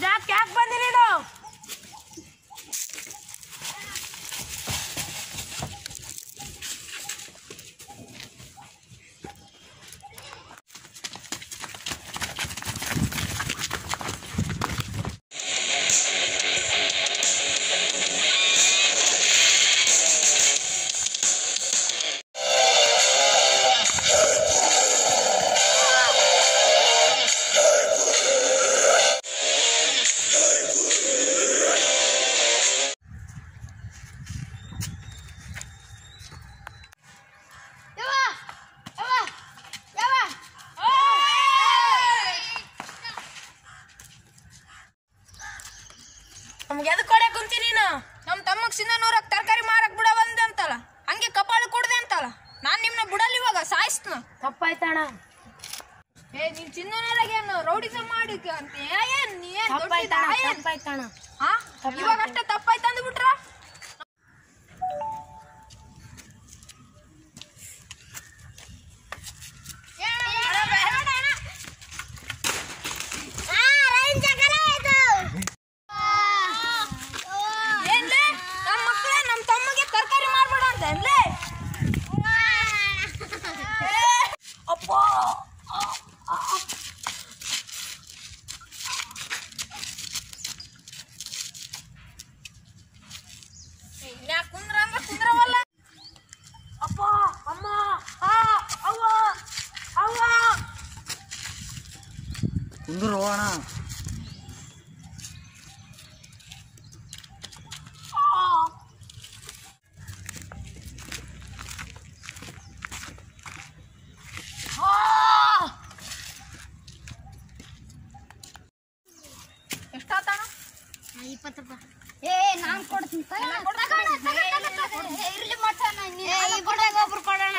Jack ಯಾಕೆ ಬಂದಿ ನೀನು? ನಮ್ಗೆ ಎದಕ್ಕೆ ಕೊಡಕ್ಕೆ ಕುಂತಿ ನೀನು? ನಮ್ಮ ತಮ್ಮಗ್ ಸಿಂಧನೂರಾಗ ತರಕಾರಿ ಮಾರಕ್ ಬಿಡ ಬಂದೆ ಅಂತಲ್ಲ, ಹಂಗೆ ಕಪಾಳು ಕೊಡ್ದೆ ಅಂತಲ್ಲ. ನಾನು ನಿಮ್ಮನ್ನ ಬಿಡಲ್ಲ, ಇವಾಗ ಸಾಯಿಸ್ನ. ತಪ್ಪಾಯ್ತಣ್ಣ. ನೀನ್ ಸಿಂಧನೂರಾಗ ಏನು ರೌಡಿಸಂ ಮಾಡಿ ಅಂತ ತಪ್ಪಾಯ್ತಣ್ಣ. ಇವಾಗ ಅಷ್ಟೇ ತಪ್ಪಾಯ್ತು ಅಂದ್ಬಿಟ್ರ? ಕುಂದ್ರ ಅಂದ್ರೆ ಕುಂದ್ರವಲ್ಲ. ಅಪ್ಪ ಅಮ್ಮ ಅವ್ವ ಅವ್ವ ಕುಂದ್ರು ಅಣ್ಣ. ಎಷ್ಟಾತಣ? 20 ರೂಪಾಯಿ. ನಾನ್ ಕೊಡ್ತೀನಿ. ಇರ್ಲಿ ಮಟ್ಟ ಒಬ್ರು ಕೊಡೋಣ.